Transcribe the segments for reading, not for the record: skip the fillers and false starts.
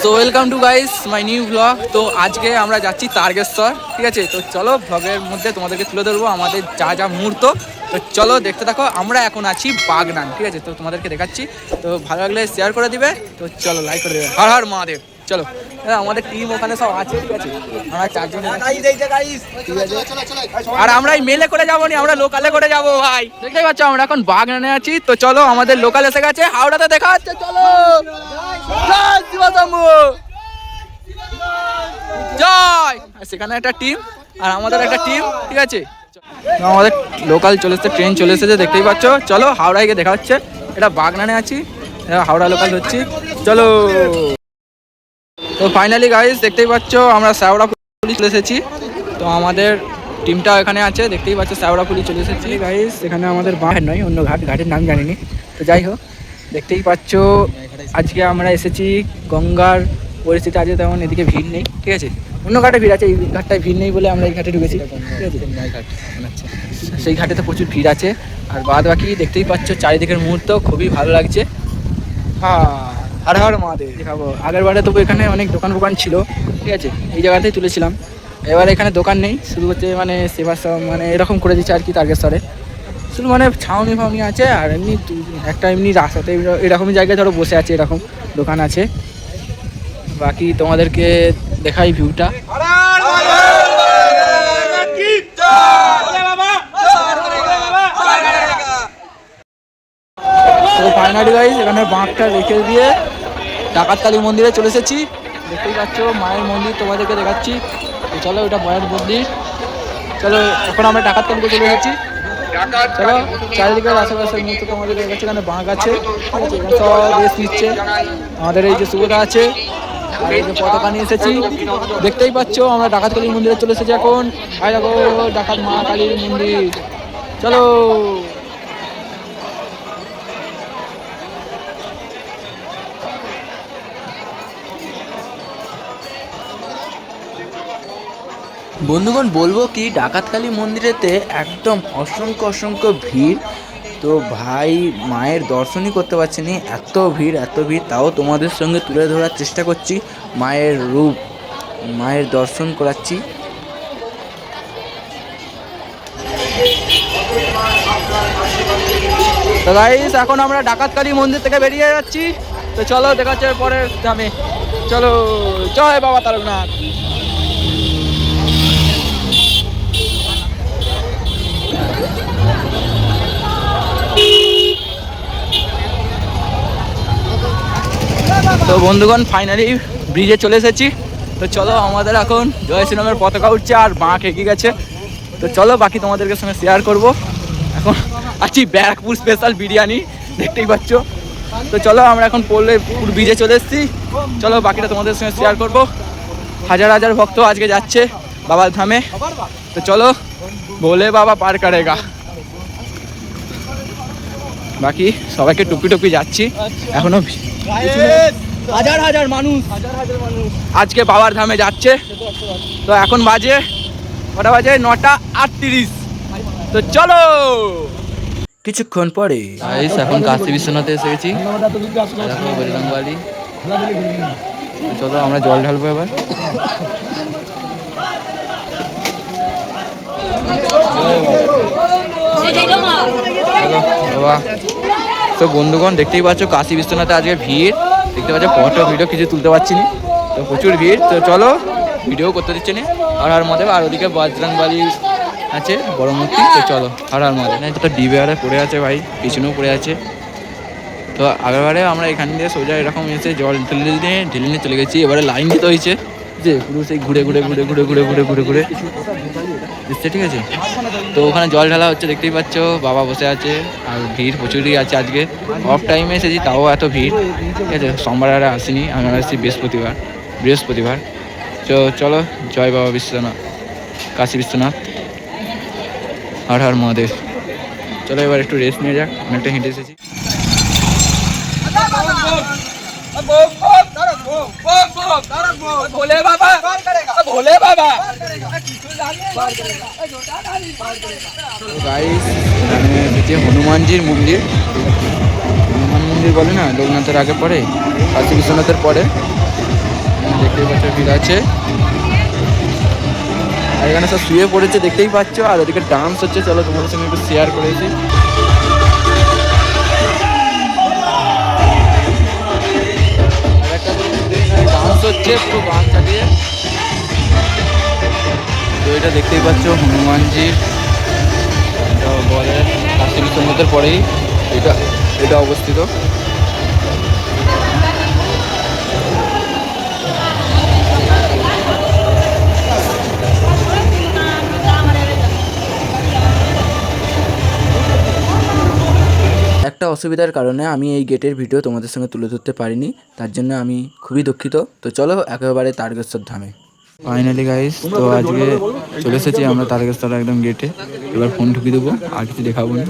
তো welcome to guys my new blog. তো আজকে আমরা যাচ্ছি তারকেশ্বর, ঠিক আছে। তো চলো ব্লগের মধ্যে তোমাদেরকে তুলে ধরবো আমাদের যা যা মুহূর্ত। তো চলো দেখতে থাকো। আমরা এখন আছি বাগনান, ঠিক আছে। তো তোমাদেরকে দেখাচ্ছি, তো ভালো লাগলে শেয়ার করে দিবে। তো চলো লাইক করে দেবে। হর হর মহাদেব। চলো, আমাদের টিম ওখানে সব আছে, ঠিক আছে। আমরা চারজন, আর আমরা এই মেলে করে যাবো নি, আমরা লোকালে করে যাবো ভাই। দেখতেই পাচ্ছ আমরা এখন বাগনানে আছি। তো চলো আমাদের লোকাল এসে গেছে, হাওড়াতে দেখা হচ্ছে। চলো জয়। সেখানে একটা টিম আর আমাদের একটা টিম, ঠিক আছে। আমাদের লোকাল চলে এসেছে, ট্রেন চলে এসেছে, দেখতেই পাচ্ছ। চলো হাওড়ায় গিয়ে দেখা হচ্ছে। এটা বাগনানে আছি, হাওড়া লোকাল হচ্ছি। চলো। তো ফাইনালি গাইস দেখতেই পাচ্ছ আমরা শ্যাওড়াফুলি চলে এসেছি। তো আমাদের টিমটা এখানে আছে, দেখতেই পাচ্ছ শ্যাওড়াফুলি চলে এসেছি গাইস। এখানে আমাদের ঘাট নয়, অন্য ঘাটের নাম জানিনি। তো যাই হোক, দেখতেই পাচ্ছ আজকে আমরা এসেছি। গঙ্গার পরিস্থিতি আজকে তেমন এদিকে ভিড় নেই, ঠিক আছে। অন্য ঘাটে ভিড় আছে, এই ঘাটটায় ভিড় নেই বলে আমরা এই ঘাটে ঢুকেছি, ঠিক আছে। সেই ঘাটে তো প্রচুর ভিড় আছে। আর বাদ বাকি দেখতেই পাচ্ছ চারিদিকের মুহূর্ত খুবই ভালো লাগছে। হ্যাঁ, হর হর মহাদেব। দেখাবো আগের বারে তবু এখানে অনেক দোকান ছিল, ঠিক আছে। এই জায়গাতেই তুলেছিলাম। এবারে এখানে দোকান নেই, শুধু হচ্ছে মানে সেবা মানে এরকম করে দিচ্ছে আর কি তারকেশ্বরে। শুধু মানে ছাউনি ফাউনি আছে, আর এমনি একটা এমনি রাস্তাতে এরকমই জায়গায় ধরো বসে আছে, এরকম দোকান আছে। বাকি তোমাদেরকে দেখাই ভিউটা। তো ফাইনালি গাইস এখানে বাঁকটা রেখে দিয়ে ডাকাতকালী মন্দিরে চলে এসেছি। দেখতেই পাচ্ছ মায়ের মন্দির, তোমাদেরকে দেখাচ্ছি। তো চলো, ওটা মায়ের মন্দির। চলো এখন আমরা ডাকাতকালীতে চলে এসেছি। চলো চারিদিকের আশেপাশের মুহূর্তে তোমাদের দেখাচ্ছি। এখানে বাঁক আছে, সব রেস্ট নিচ্ছে। আমাদের এই যে সুবিধা আছে, আর এই যে পতাকা নিয়ে এসেছি। দেখতেই পাচ্ছ আমরা ডাকাতকালী মন্দিরে চলে এসেছি এখন। আর দেখো ডাকাত মা কালীর মন্দির। চলো। বন্ধুগণ বলবো কি, ডাকাতকালী মন্দিরেতে একদম অসংখ্য ভিড়। তো ভাই মায়ের দর্শনই করতে পারছি না, এত ভিড়। তাও তোমাদের সঙ্গে তুলে ধরার চেষ্টা করছি মায়ের রূপ, মায়ের দর্শন করাচ্ছি। তো গাইস এখন আমরা ডাকাতকালী মন্দির থেকে বেরিয়ে যাচ্ছি। তো চলো দেখা হচ্ছে পরের ধামে। চলো, জয় বাবা তারকনাথ। তো বন্ধুগণ ফাইনালি ব্রিজে চলে এসেছি। তো চলো আমাদের এখন জয় শ্রীরামের পতাকা উঠছে আর বাঁক এগিয়ে গেছে। তো চলো বাকি তোমাদেরকে সঙ্গে শেয়ার করব। এখন আছি ব্যারাকপুর স্পেশাল বিরিয়ানি, দেখতেই পাচ্ছ। তো চলো আমরা এখন পুর ব্রিজে চলে এসেছি। চলো বাকিটা তোমাদের সঙ্গে শেয়ার করব। হাজার ভক্ত আজকে যাচ্ছে বাবার ধামে। তো চলো, ভোলে বাবা পার করেগা। বাকি সবাইকে টুপি যাচ্ছি এখনো। হাজার মানুষ আজকে বাবার ধামে যাচ্ছে। তো এখন বাজে কটা বাজে? 9:38। তো চলো। কিছুক্ষণ পরে এখন কাশী বিশ্বনাথে এসে গেছি। বজরংবালি। চলো আমরা জল ঢালবো এবার। বাবা। তো বন্ধুগণ দেখতেই পাচ্ছ কাশী বিশ্বনাথে আজকে ভিড়, দেখতে পাচ্ছ। ফটো ভিডিও কিছু তুলতে পারছি না, তো প্রচুর ভিড়। তো চলো, ভিডিও করতে দিচ্ছে না। আর মধ্যে আর ওদিকে বজরংবালি আছে বড় মূর্তি। তো চলো আর মধ্যে না, তো ডিবিআরে পড়ে আছে ভাই, পিছনেও পড়ে আছে। তো আগেরবারে আমরা এখান দিয়ে সোজা এরকম এসে জল ঢেলে নিয়ে চলে গেছি। এবারে লাইন দিতে হয়েছে, যে পুরো সেই ঘুরে দিচ্ছে, ঠিক আছে। তো ওখানে জল ঢালা হচ্ছে, দেখতেই পাচ্ছ। বাবা বসে আছে আর ভিড় প্রচুরই আছে আজকে। অফ টাইমে এসেছি তাও এত ভিড়, ঠিক আছে। সোমবার আর আসিনি, আমরা আসছি বৃহস্পতিবার। তো চলো, জয় বাবা বিশ্বনাথ, কাশী বিশ্বনাথ, হর হর মহাদেব। চলো এবার একটু রেস্ট নিয়ে যাক, অনেকটা হেঁটে এসেছি। ভোলে বাবা, গাইস এখানে হচ্ছে হনুমানজির মন্দির। হনুমান মন্দির বলে না, লোকনাথের আগে পরে, কাশী বিশ্বনাথের পরে। দেখতেই পাচ্ছ ভিড় আছে, আর এখানে সব শুয়ে পড়েছে দেখতেই পাচ্ছ, আর ওদিকে ডান্স হচ্ছে। চলো তোমাদের সঙ্গে একটু শেয়ার করেছি। ডান্স হচ্ছে পুরো গান চালিয়ে। তো এটা দেখতেই পাচ্ছ হনুমানজির, এটা বলে কাশী বিশ্বনাথের পরেই এটা এটা অবস্থিত। একটা অসুবিধার কারণে আমি এই গেটের ভিডিও তোমাদের সঙ্গে তুলে ধরতে পারিনি, তার জন্য আমি খুবই দুঃখিত। তো চলো একেবারে তারকেশ্বর ধামে। ফাইনালি গাইস, তো আজকে চলে এসেছি আমরা তারকেশ্বর একদম গেটে। এবার ফোন ঢুকিয়ে দেবো, আর কিছু দেখাবো না।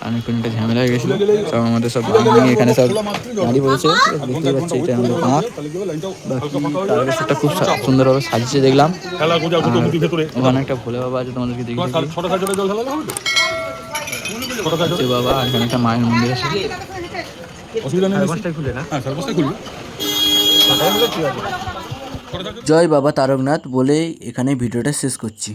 অনেকক্ষণ একটা ঝামেলা হয়ে গেছিলো, সব আমাদের সব নিয়ে এখানে সব দাঁড়িয়ে পড়েছে। দেখতেই পাচ্ছি এটা আমাদের আমার তারকেশ্বরটা খুব সুন্দরভাবে সাজিয়েছে দেখলাম। ওখানে একটা ভোলে বাবা আছে, তোমাদেরকে দেখি বাবা। আর এখানে একটা মায়ের মন্দির আছে। জয় বাবা তারকনাথ বলেই এখানে ভিডিওটা শেষ করছি।